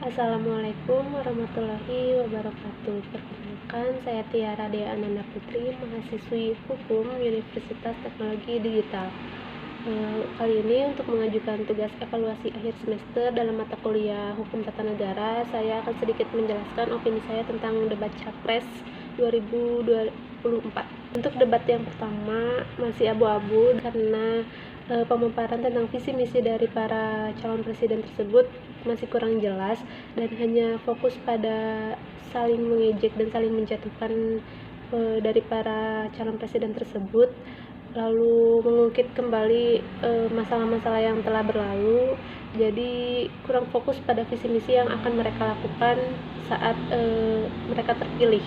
Assalamualaikum warahmatullahi wabarakatuh. Perkenalkan, saya Tiara Dea Ananda Putri, mahasiswi Hukum Universitas Teknologi Digital. Kali ini untuk mengajukan tugas evaluasi akhir semester dalam mata kuliah Hukum Tata Negara, saya akan sedikit menjelaskan opini saya tentang debat Capres 2024. Untuk debat yang pertama masih abu-abu karena pemaparan tentang visi misi dari para calon presiden tersebut masih kurang jelas dan hanya fokus pada saling mengejek dan saling menjatuhkan dari para calon presiden tersebut, lalu mengungkit kembali masalah-masalah yang telah berlalu. Jadi kurang fokus pada visi misi yang akan mereka lakukan saat mereka terpilih.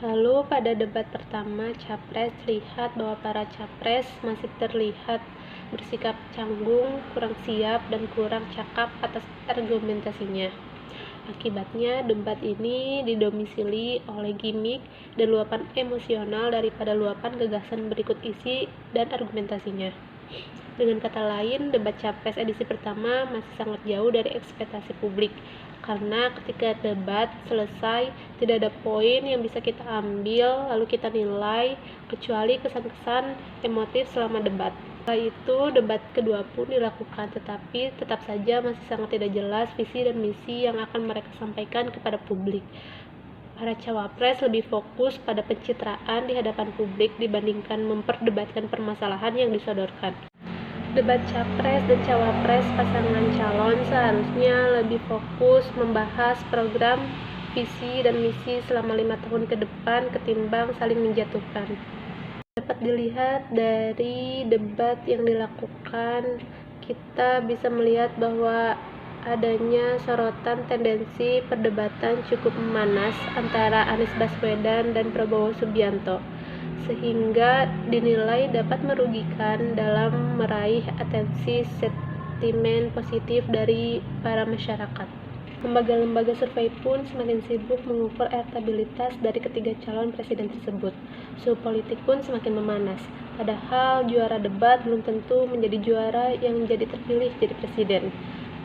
Lalu pada debat pertama Capres, lihat bahwa para capres masih terlihat bersikap canggung, kurang siap, dan kurang cakap atas argumentasinya. Akibatnya, debat ini didomisili oleh gimmick dan luapan emosional daripada luapan gagasan berikut isi dan argumentasinya. Dengan kata lain, debat Capres edisi pertama masih sangat jauh dari ekspektasi publik, karena ketika debat selesai, tidak ada poin yang bisa kita ambil lalu kita nilai, kecuali kesan-kesan emotif selama debat. Setelah itu, debat kedua pun dilakukan, tetapi tetap saja masih sangat tidak jelas visi dan misi yang akan mereka sampaikan kepada publik. Para cawapres lebih fokus pada pencitraan di hadapan publik dibandingkan memperdebatkan permasalahan yang disodorkan. Debat Capres dan Cawapres pasangan calon seharusnya lebih fokus membahas program, visi, dan misi selama 5 tahun ke depan ketimbang saling menjatuhkan. Dapat dilihat dari debat yang dilakukan, kita bisa melihat bahwa adanya sorotan tendensi perdebatan cukup memanas antara Anies Baswedan dan Prabowo Subianto, sehingga dinilai dapat merugikan dalam meraih atensi sentimen positif dari para masyarakat. Lembaga-lembaga survei pun semakin sibuk mengukur elektabilitas dari ketiga calon presiden tersebut. Suhu politik pun semakin memanas, padahal juara debat belum tentu menjadi juara yang menjadi terpilih jadi presiden.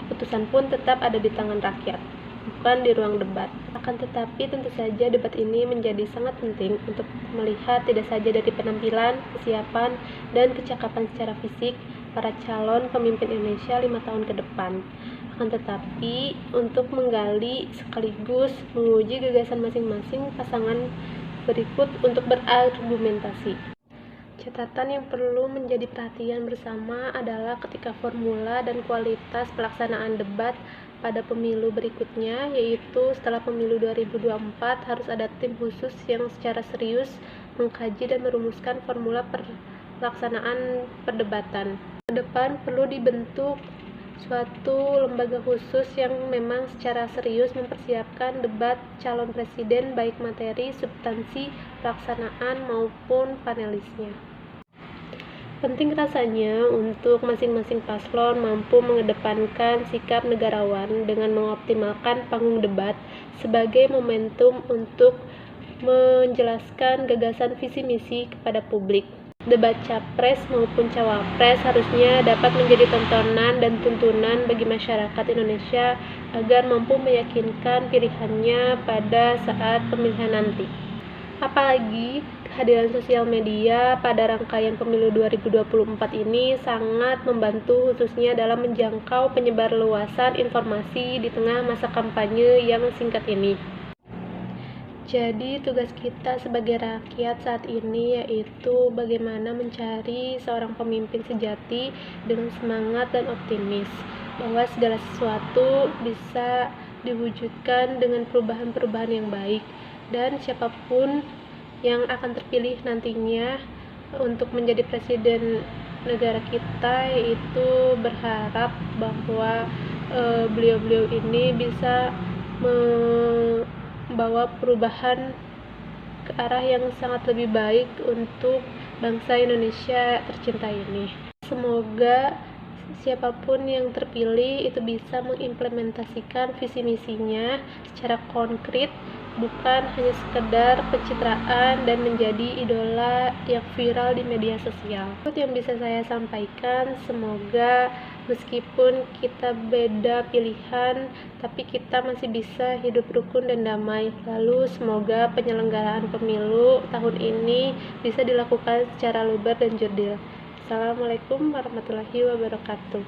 Keputusan pun tetap ada di tangan rakyat, bukan di ruang debat. Akan tetapi tentu saja debat ini menjadi sangat penting untuk melihat tidak saja dari penampilan, kesiapan, dan kecakapan secara fisik para calon pemimpin Indonesia 5 tahun ke depan, akan tetapi untuk menggali sekaligus menguji gagasan masing-masing pasangan berikut untuk berargumentasi. Catatan yang perlu menjadi perhatian bersama adalah ketika formula dan kualitas pelaksanaan debat pada pemilu berikutnya, yaitu setelah pemilu 2024 harus ada tim khusus yang secara serius mengkaji dan merumuskan formula pelaksanaan perdebatan. Ke depan perlu dibentuk suatu lembaga khusus yang memang secara serius mempersiapkan debat calon presiden baik materi, substansi, pelaksanaan maupun panelisnya. Penting rasanya untuk masing-masing paslon mampu mengedepankan sikap negarawan dengan mengoptimalkan panggung debat sebagai momentum untuk menjelaskan gagasan visi misi kepada publik. Debat Capres maupun Cawapres harusnya dapat menjadi tontonan dan tuntunan bagi masyarakat Indonesia agar mampu meyakinkan pilihannya pada saat pemilihan nanti. Apalagi kehadiran sosial media pada rangkaian pemilu 2024 ini sangat membantu khususnya dalam menjangkau penyebarluasan informasi di tengah masa kampanye yang singkat ini. Jadi tugas kita sebagai rakyat saat ini yaitu bagaimana mencari seorang pemimpin sejati dengan semangat dan optimis bahwa segala sesuatu bisa diwujudkan dengan perubahan-perubahan yang baik, dan siapapun yang akan terpilih nantinya untuk menjadi presiden negara kita, yaitu berharap bahwa beliau-beliau ini bisa membawa perubahan ke arah yang sangat lebih baik untuk bangsa Indonesia tercinta ini. Semoga siapapun yang terpilih itu bisa mengimplementasikan visi misinya secara konkret, bukan hanya sekedar pencitraan dan menjadi idola yang viral di media sosial. Itu yang bisa saya sampaikan. Semoga meskipun kita beda pilihan, tapi kita masih bisa hidup rukun dan damai. Lalu semoga penyelenggaraan pemilu tahun ini bisa dilakukan secara luber dan jurdil. Assalamualaikum warahmatullahi wabarakatuh.